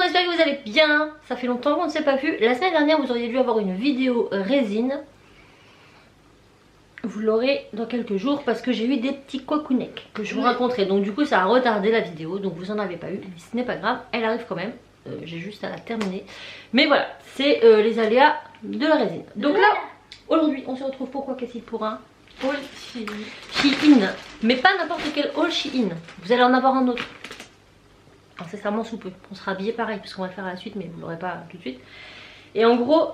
j'espère que vous allez bien. Ça fait longtemps qu'on ne s'est pas vu. La semaine dernière vous auriez dû avoir une vidéo résine. Vous l'aurez dans quelques jours parce que j'ai eu des petits couacounets que je vous raconterai. Donc du coup ça a retardé la vidéo, donc vous en avez pas eu. Mais ce n'est pas grave, elle arrive quand même. J'ai juste à la terminer. Mais voilà, c'est les aléas de la résine. Donc là, aujourd'hui on se retrouve pourquoi Cassie pour un haul Shein. Mais pas n'importe quel haul Shein. Vous allez en avoir un autre. Incessamment sous peu. On sera habillé pareil parce qu'on va le faire à la suite, mais vous l'aurez pas tout de suite. Et en gros,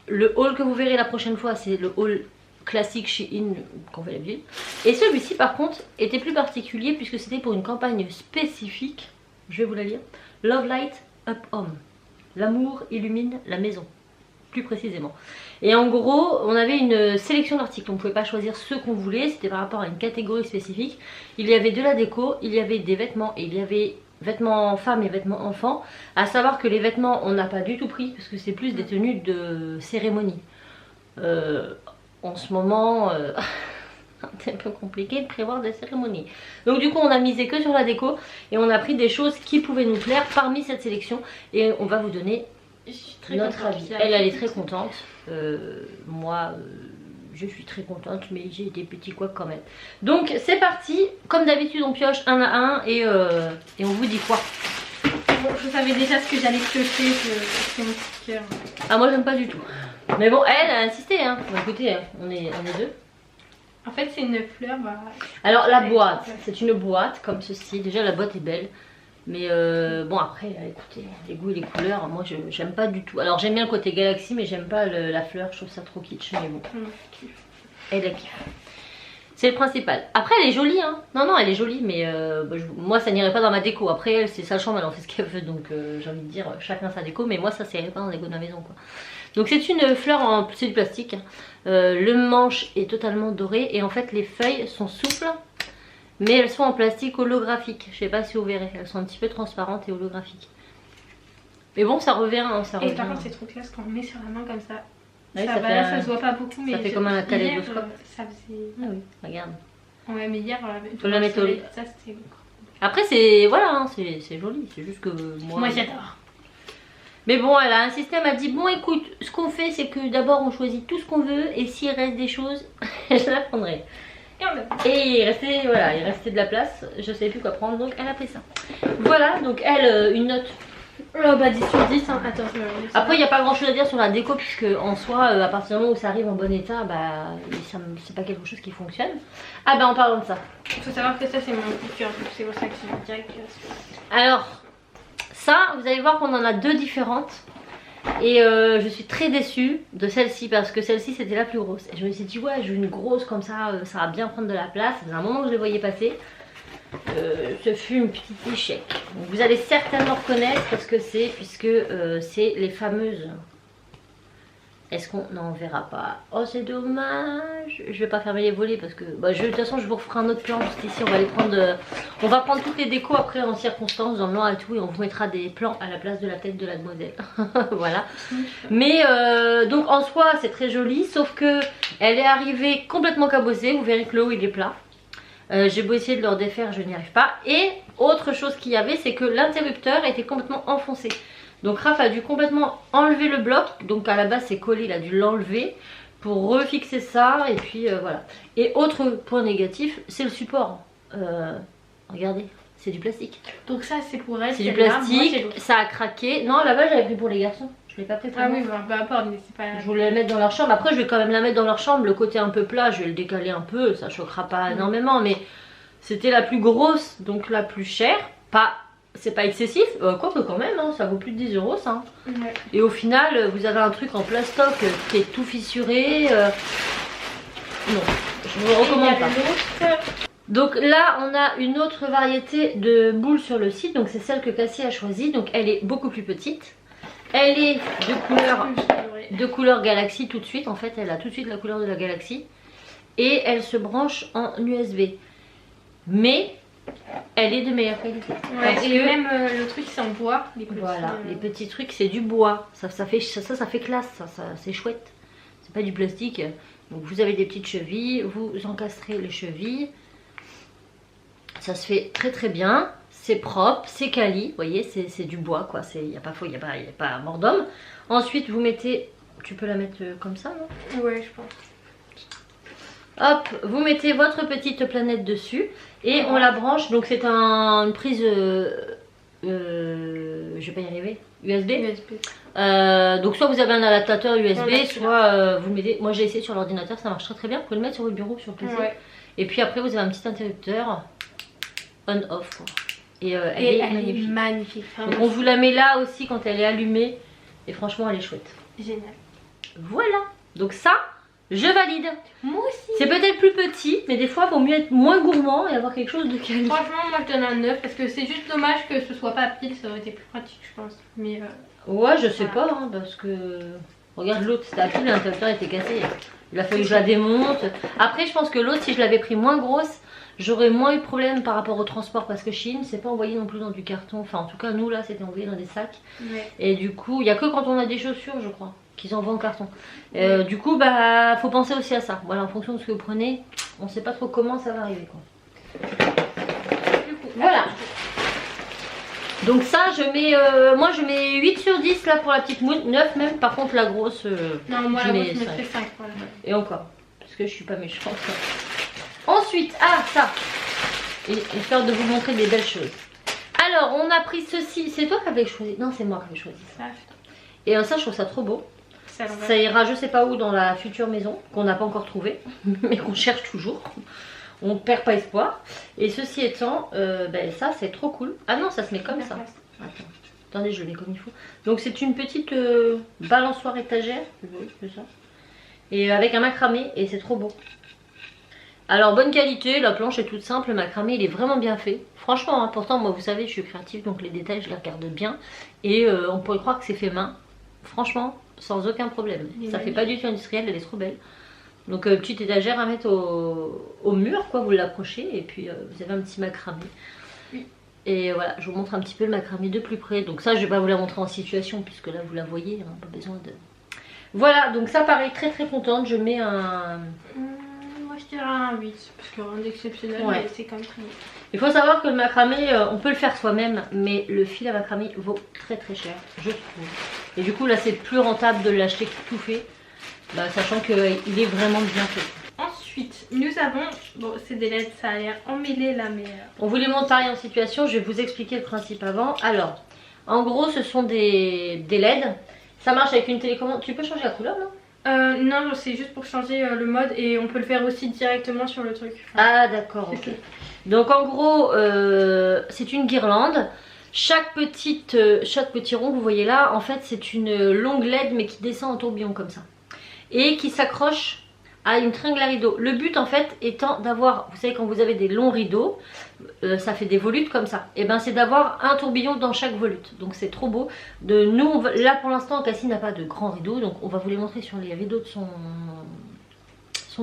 le haul que vous verrez la prochaine fois, c'est le haul classique Shein qu'on fait d'habitude. Et celui-ci par contre était plus particulier puisque c'était pour une campagne spécifique. Je vais vous la lire. Love Light Up Home. L'amour illumine la maison. Plus précisément. Et en gros, on avait une sélection d'articles. On ne pouvait pas choisir ce qu'on voulait. C'était par rapport à une catégorie spécifique. Il y avait de la déco, il y avait des vêtements et il y avait vêtements femmes et vêtements enfants. À savoir que les vêtements, on n'a pas du tout pris parce que c'est plus des tenues de cérémonie. En ce moment, c'est un peu compliqué de prévoir des cérémonies. Donc du coup, on a misé que sur la déco et on a pris des choses qui pouvaient nous plaire parmi cette sélection. Et on va vous donner notre avis. Elle est très contente. Moi, je suis très contente, mais j'ai des petits couacs quand même. Donc c'est parti. Comme d'habitude, on pioche un à un et on vous dit quoi. Bon, je savais déjà ce que j'allais piocher, c'est mon petit cœur. Ah, moi j'aime pas du tout. Mais bon, elle a insisté, hein. Bon, écoutez, on est deux. En fait, c'est une fleur. Bah, alors la boîte, c'est une boîte comme ceci. Déjà la boîte est belle. Mais bon après, écoutez, les goûts et les couleurs, moi j'aime pas du tout. Alors j'aime bien le côté galaxie, mais j'aime pas la fleur, je trouve ça trop kitsch. Mais bon, elle a kiffe. C'est le principal. Après elle est jolie, hein. Non, elle est jolie, mais moi ça n'irait pas dans ma déco. Après elle, c'est sa chambre, elle en fait ce qu'elle veut. Donc j'ai envie de dire, chacun sa déco. Mais moi ça n'irait pas dans la déco de ma maison, quoi. Donc c'est une fleur, c'est du plastique. Le manche est totalement doré. Et en fait les feuilles sont souples. Mais elles sont en plastique holographique. Je sais pas si vous verrez. Elles sont un petit peu transparentes et holographiques. Mais bon, ça revient. Hein, ça revient. Et par contre, c'est trop classe quand on met sur la main comme ça. Oui, ça se voit pas beaucoup. Mais ça fait comme un kaléidoscope. Ça faisait. Ah oui, regarde. Ouais, mais hier, faut la mettre au lit. Ça, c'était. Après, c'est. Voilà, hein, c'est joli. C'est juste que moi j'adore. Mais bon, elle a insisté. Elle m'a dit bon, écoute, ce qu'on fait, c'est que d'abord, on choisit tout ce qu'on veut. Et s'il reste des choses, je la prendrai. Et il restait de la place, je savais plus quoi prendre, donc elle a pris ça. Voilà, donc elle, une note. Bah 10 sur 10, hein. Attends, après il n'y a pas grand chose à dire sur la déco, puisque en soi, à partir du moment où ça arrive en bon état, bah c'est pas quelque chose qui fonctionne. Ah bah en parlant de ça. Il faut savoir que ça c'est mon coup de cœur, c'est pour ça que je dirais que... Alors, ça, vous allez voir qu'on en a deux différentes. Et je suis très déçue de celle-ci parce que celle-ci c'était la plus grosse. Et je me suis dit ouais, je veux une grosse comme ça, ça va bien prendre de la place. Ça faisait un moment que je les voyais passer. Ce fut un petit échec. Donc, vous allez certainement reconnaître parce que puisque c'est les fameuses. Est-ce qu'on n'en verra pas? Oh c'est dommage. Je vais pas fermer les volets parce que de toute façon je vous referai un autre plan juste ici. On va les prendre. On va prendre toutes les décos après en circonstance dans le noir et tout, et on vous mettra des plans à la place de la tête de la demoiselle. Voilà. Mais donc en soi c'est très joli, sauf que elle est arrivée complètement cabossée. Vous verrez que le haut il est plat. J'ai beau essayer de le défaire, je n'y arrive pas. Et autre chose qu'il y avait, c'est que l'interrupteur était complètement enfoncé. Donc Raph a dû complètement enlever le bloc. Donc à la base c'est collé, il a dû l'enlever pour refixer ça. Et puis voilà. Et autre point négatif, c'est le support. Regardez, c'est du plastique. Donc ça c'est pour elle. C'est du plastique, ça a craqué. Non, là-bas j'avais pris pour les garçons. Je l'ai pas pris pour moi. Ah oui, mais c'est pas... Je voulais la mettre dans leur chambre. Après je vais quand même la mettre dans leur chambre. Le côté un peu plat, je vais le décaler un peu. Ça choquera pas énormément. Mais c'était la plus grosse, donc la plus chère. C'est pas excessif, quoique quand même, hein, ça vaut plus de 10 € ça. Ouais. Et au final, vous avez un truc en plastoc qui est tout fissuré. Non, je ne vous recommande pas. Donc là, on a une autre variété de boules sur le site. Donc c'est celle que Cassie a choisie. Donc elle est beaucoup plus petite. Elle est de couleur galaxie tout de suite. En fait, elle a tout de suite la couleur de la galaxie. Et elle se branche en USB. Mais elle est de meilleure qualité. Ouais, et même le truc c'est en bois. Les petits trucs c'est du bois. Ça fait classe, c'est chouette. C'est pas du plastique. Donc vous avez des petites chevilles, vous encastrez les chevilles. Ça se fait très très bien. c'est propre, c'est quali, vous voyez, c'est du bois quoi, il n'y a pas mort d'homme. Ensuite vous mettez, tu peux la mettre comme ça non? Ouais, je pense. Hop, vous mettez votre petite planète dessus et on la branche, donc c'est une prise, je vais pas y arriver, USB. Donc soit vous avez un adaptateur USB, soit vous le mettez, moi j'ai essayé sur l'ordinateur, ça marche très bien, vous pouvez le mettre sur votre bureau, sur le PC. Ouais. Et puis après vous avez un petit interrupteur on-off. Et elle est magnifique. Donc on vous la met là aussi quand elle est allumée et franchement elle est chouette. Génial. Voilà, donc ça je valide. Moi aussi. C'est peut-être plus petit, mais des fois il vaut mieux être moins gourmand et avoir quelque chose de quali. Franchement moi je donne un 9 parce que c'est juste dommage que ce soit pas à pile, ça aurait été plus pratique je pense. Mais ouais je sais pas hein, parce que regarde l'autre c'était à pile, l'interrupteur était cassé. Il a fallu que je la démonte. Après je pense que l'autre si je l'avais pris moins grosse, j'aurais moins eu de problème par rapport au transport parce que Shein c'est pas envoyé non plus dans du carton. Enfin en tout cas nous là c'était envoyé dans des sacs. Ouais. Et du coup il n'y a que quand on a des chaussures je crois qu'ils envoient en carton. Ouais. Du coup bah faut penser aussi à ça. Voilà en fonction de ce que vous prenez, on sait pas trop comment ça va arriver quoi. Du coup, voilà. Donc ça je mets, moi je mets 8 sur 10 là pour la petite moune, 9 même. Par contre la grosse, non moi je mettrais 5 voilà. Et encore, parce que je suis pas méchante. Ensuite, ah ça, histoire de vous montrer des belles choses. Alors on a pris ceci, c'est toi qui avais choisi, non c'est moi qui avais choisi ça. Et ça je trouve ça trop beau. Ça ira je sais pas où dans la future maison, qu'on n'a pas encore trouvé, mais qu'on cherche toujours. On ne perd pas espoir. Et ceci étant, ben ça c'est trop cool. Ah non ça se met comme ça. Attends. Attendez je le mets comme il faut. Donc c'est une petite balançoire étagère. C'est ça. Et avec un macramé et c'est trop beau. Alors bonne qualité, la planche est toute simple, le macramé il est vraiment bien fait. Franchement, hein, pourtant moi vous savez je suis créative donc les détails je les regarde bien. Et on pourrait croire que c'est fait main. Franchement, sans aucun problème. Ça fait pas du tout industriel, elle est trop belle. Donc petite étagère à mettre au mur quoi, vous l'accrochez et puis vous avez un petit macramé. Oui. Et voilà, je vous montre un petit peu le macramé de plus près. Donc ça je vais pas vous la montrer en situation puisque là vous la voyez, hein, pas besoin de... Voilà, donc ça pareil, très très contente, je mets un... Je dirais un 8 parce que rien d'exceptionnel mais c'est quand même très bon. Il faut savoir que le macramé on peut le faire soi-même mais le fil à macramé vaut très très cher je trouve. Et du coup là c'est plus rentable de l'acheter tout fait, bah, sachant qu'il est vraiment bien fait. Ensuite nous avons, bon c'est des LED, ça a l'air emmêlé là mais... On vous les montre pareil en situation, je vais vous expliquer le principe avant. Alors en gros ce sont des LED, ça marche avec une télécommande, tu peux changer la couleur là? Non, c'est juste pour changer le mode et on peut le faire aussi directement sur le truc. Ah d'accord, ok. Donc en gros, c'est une guirlande. Chaque petit rond que vous voyez là, en fait c'est une longue LED mais qui descend en tourbillon comme ça. Et qui s'accroche à une tringle à rideau. Le but en fait étant d'avoir, vous savez quand vous avez des longs rideaux, ça fait des volutes comme ça. Et ben c'est d'avoir un tourbillon dans chaque volute. Donc c'est trop beau. Nous là pour l'instant Cassie n'a pas de grands rideaux, donc on va vous les montrer sur les rideaux de son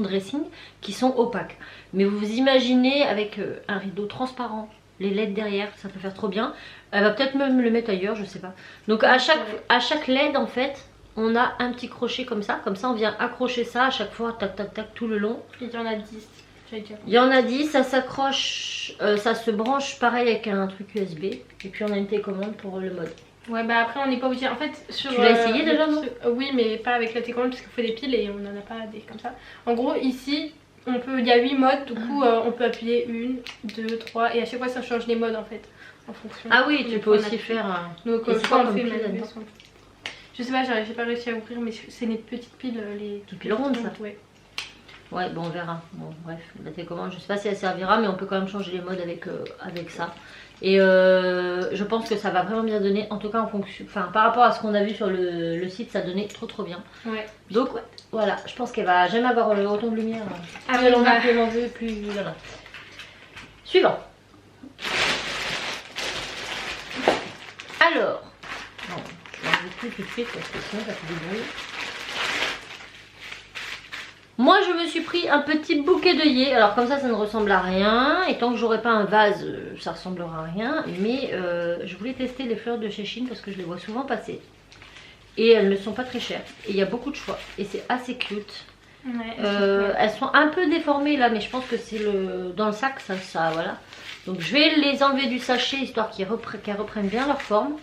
dressing qui sont opaques. Mais vous vous imaginez avec un rideau transparent, les LED derrière, ça peut faire trop bien. Elle va peut-être même le mettre ailleurs, je sais pas. Donc à chaque LED en fait, on a un petit crochet comme ça on vient accrocher ça à chaque fois, tac tac tac tout le long. Il y en a 10. Il y en a 10, ça s'accroche, ça se branche pareil avec un truc USB. Et puis on a une télécommande pour le mode. Ouais bah après on n'est pas obligé, en fait sur... Tu l'as essayé déjà non? Oui mais pas avec la télécommande parce qu'il faut des piles et on n'en a pas des comme ça. En gros ici, il y a 8 modes, du coup on peut appuyer 1, 2, 3 et à chaque fois ça change les modes en fait. En fonction. Ah oui tu peux aussi faire... Donc je crois qu'on fait même. Je sais pas, j'ai pas réussi à ouvrir mais c'est les petites piles, les piles rondes ça. Ouais bon on verra. Bon bref, la télécommande je sais pas si elle servira mais on peut quand même changer les modes avec ça. Et je pense que ça va vraiment bien donner, en tout cas en fonction, enfin par rapport à ce qu'on a vu sur le site, ça donnait trop bien. Ouais. Donc voilà, je pense qu'elle va jamais avoir autant de lumière. Ah oui, on a plus l'on veut, plus voilà. Suivant. Alors, bon, je vais vous tout de suite parce que sinon ça fait du bruit. Moi je me suis pris un petit bouquet d'œillets, alors comme ça ne ressemble à rien, et tant que j'aurai pas un vase ça ressemblera à rien, mais je voulais tester les fleurs de chez Shein parce que je les vois souvent passer. Et elles ne sont pas très chères, et il y a beaucoup de choix, et c'est assez cute. Ouais, elles sont un peu déformées là, mais je pense que c'est dans le sac, ça voilà. Donc je vais les enlever du sachet histoire qu'elles reprennent bien leur forme.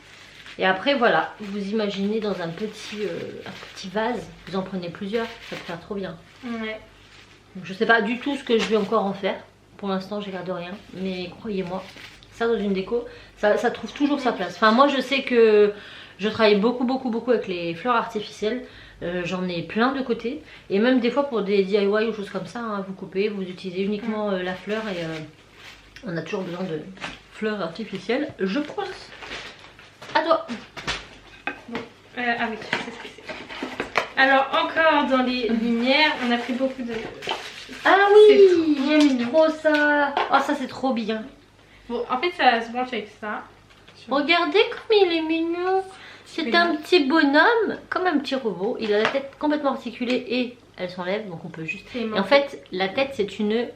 Et après voilà, vous imaginez dans un petit vase, vous en prenez plusieurs, ça peut faire trop bien. Ouais. Donc, je sais pas du tout ce que je vais encore en faire. Pour l'instant je garde rien, mais croyez-moi, ça dans une déco, ça trouve toujours sa place. Enfin moi je sais que je travaille beaucoup avec les fleurs artificielles. J'en ai plein de côté. Et même des fois pour des DIY ou choses comme ça, hein, vous coupez, vous utilisez uniquement la fleur et on a toujours besoin de fleurs artificielles, je pense. À toi. Bon, ah oui, je sais ce que c'est. Alors encore dans les lumières, on a pris beaucoup de... Ah oui, c'est j'aime trop ça. Oh ça c'est trop bien. Bon, en fait ça se branche avec ça. Regardez comme il est mignon. C'est un petit bonhomme, comme un petit robot. Il a la tête complètement articulée et elle s'enlève, donc on peut juste... Et en fait, la tête c'est une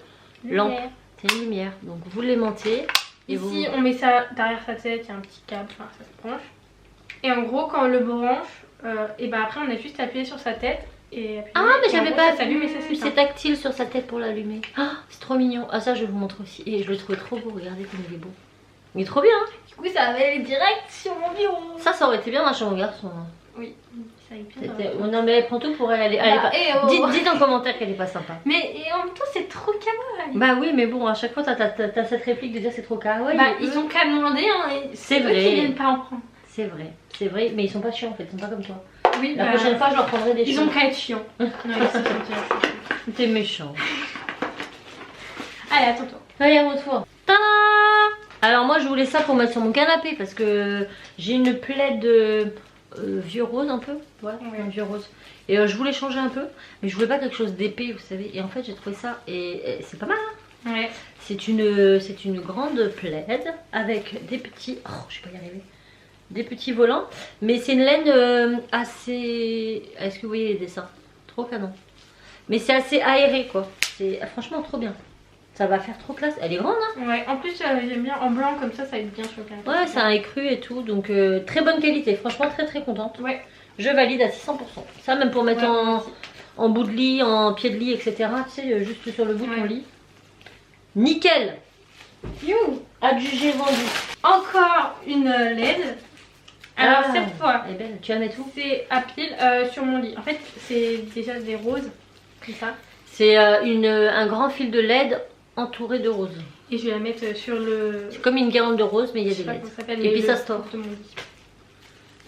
lampe, c'est une lumière. Donc vous l'aimantez. Ici on met ça derrière sa tête, il y a un petit câble, enfin ça se branche. Et en gros quand on le branche, et ben après on a juste appuyé sur sa tête. Et ah mais j'avais pas vu, c'est tactile sur sa tête pour l'allumer. Ah c'est trop mignon. Ah ça je vous montre aussi. Et je le trouvais trop beau, regardez comme il est beau. Il est trop bien hein. Du coup ça va aller direct sur mon bureau. Ça aurait été bien dans la chambre garçon. Oui, ça va bien. Oh, non mais prends tout pour elle. Dites en commentaire qu'elle est pas sympa. Mais et en même temps c'est trop kawaii. Bah oui mais bon à chaque fois t'as cette réplique de dire c'est trop kawaii. Bah ils ont qu'à demander hein. C'est vrai. Ils viennent pas en prendre. C'est vrai, mais ils sont pas chiants en fait, ils sont pas comme toi. Oui, la prochaine fois je leur prendrai des choses. Ils ont qu'à être chiants. T'es méchant. Allez, attends toi. Allez, à retour. Tada! Alors moi je voulais ça pour mettre sur mon canapé parce que j'ai une plaide vieux rose un peu. Voilà, un vieux rose. Et je voulais changer un peu, mais je voulais pas quelque chose d'épais, vous savez. Et en fait j'ai trouvé ça et c'est pas mal. Hein. Ouais. C'est une grande plaide avec des petits... Oh, je vais pas y arriver. Des petits volants, mais c'est une laine assez... Est-ce que vous voyez les dessins? Trop canon. Mais c'est assez aéré quoi. C'est franchement trop bien. Ça va faire trop classe. Elle est grande hein. Ouais, en plus j'aime bien en blanc comme ça va être bien sur le canapé. Ouais, c'est un écru et tout, donc très bonne qualité. Franchement très contente. Ouais. Je valide à 600%. Ça même pour mettre en bout de lit, en pied de lit, etc. Tu sais, juste sur le bout de ton lit. Nickel. You. Adjugé vendu. Encore une LED. Alors cette fois, elle est belle. Tu la mets où? C'est à pile sur mon lit. En fait, c'est déjà des roses, comme ça. C'est un grand fil de LED entouré de roses. Et je vais la mettre sur le... C'est comme une guirlande de roses, mais il y a des LED. Et puis ça store.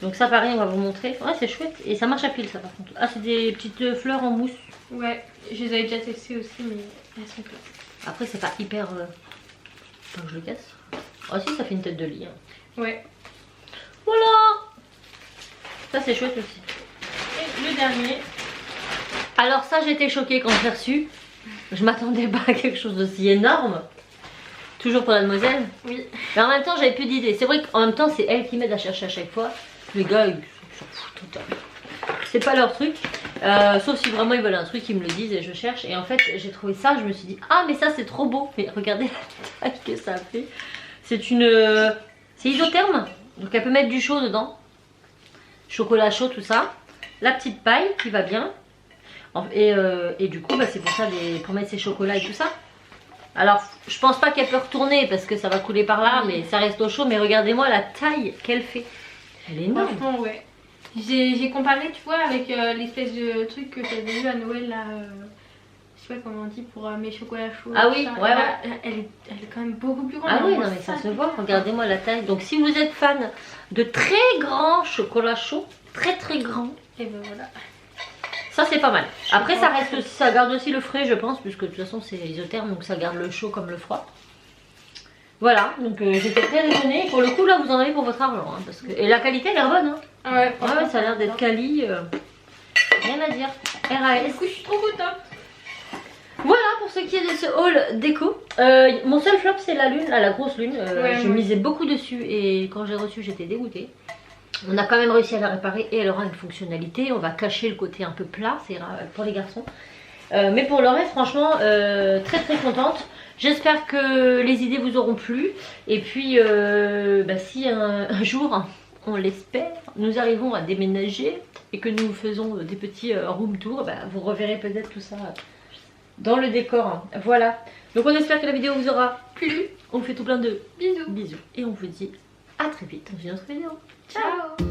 Donc ça pareil, on va vous montrer. Ouais, c'est chouette. Et ça marche à pile ça par contre. Ah, c'est des petites fleurs en mousse. Ouais, je les avais déjà testées aussi, mais elles sont classe. Après, c'est pas hyper... Faut que je le casse. Ah si, ça fait une tête de lit. Hein. Ouais. Voilà. Ça c'est chouette aussi. Et le dernier. Alors ça j'ai été choquée quand je l'ai reçu. Je m'attendais pas à quelque chose d'aussi énorme. Toujours pour la demoiselle. Oui. Mais en même temps j'avais plus d'idées. C'est vrai qu'en même temps c'est elle qui m'aide à chercher à chaque fois. Les gars ils s'en foutent totalement. C'est pas leur truc. Sauf si vraiment ils veulent un truc, ils me le disent et je cherche. Et en fait j'ai trouvé ça, je me suis dit ah mais ça c'est trop beau. Mais regardez la taille que ça fait. C'est une... c'est isotherme. Donc elle peut mettre du chaud dedans. Chocolat chaud, tout ça. La petite paille qui va bien. Et du coup, bah, c'est pour ça, pour mettre ses chocolats et tout ça. Alors, je pense pas qu'elle peut retourner parce que ça va couler par là, mais ça reste au chaud. Mais regardez-moi la taille qu'elle fait. Elle est énorme. Franchement, ouais. J'ai comparé, tu vois, avec l'espèce de truc que j'avais vu à Noël, là. Je sais pas comment on dit, pour mes chocolats chauds. Ah oui, ça. ouais. Elle est quand même beaucoup plus grande. Ah oui, non mais ça se voit, regardez-moi la taille. Donc si vous êtes fan de très grands chocolats chauds, très grands, et ben voilà. Ça c'est pas mal. Après ça reste aussi, ça garde aussi le frais je pense, puisque de toute façon c'est isotherme, donc ça garde le chaud comme le froid. Voilà, donc j'étais très étonnée. Pour le coup là vous en avez pour votre argent. Hein, parce que... Et la qualité elle a l'air bonne. Hein. Ouais, ça a l'air d'être quali. Rien à dire. RAS. Du coup je suis trop contente. Voilà pour ce qui est de ce haul déco. Mon seul flop c'est la lune, la grosse lune. Je misais beaucoup dessus et quand j'ai reçu j'étais dégoûtée. On a quand même réussi à la réparer et elle aura une fonctionnalité. On va cacher le côté un peu plat, c'est pour les garçons. Mais pour le reste franchement très contente. J'espère que les idées vous auront plu. Et puis si un jour, on l'espère, nous arrivons à déménager et que nous faisons des petits room tours, vous reverrez peut-être tout ça dans le décor. Voilà. Donc on espère que la vidéo vous aura plu. On vous fait tout plein de Bisous. bisous. Et on vous dit à très vite dans une autre vidéo. Ciao. Ciao.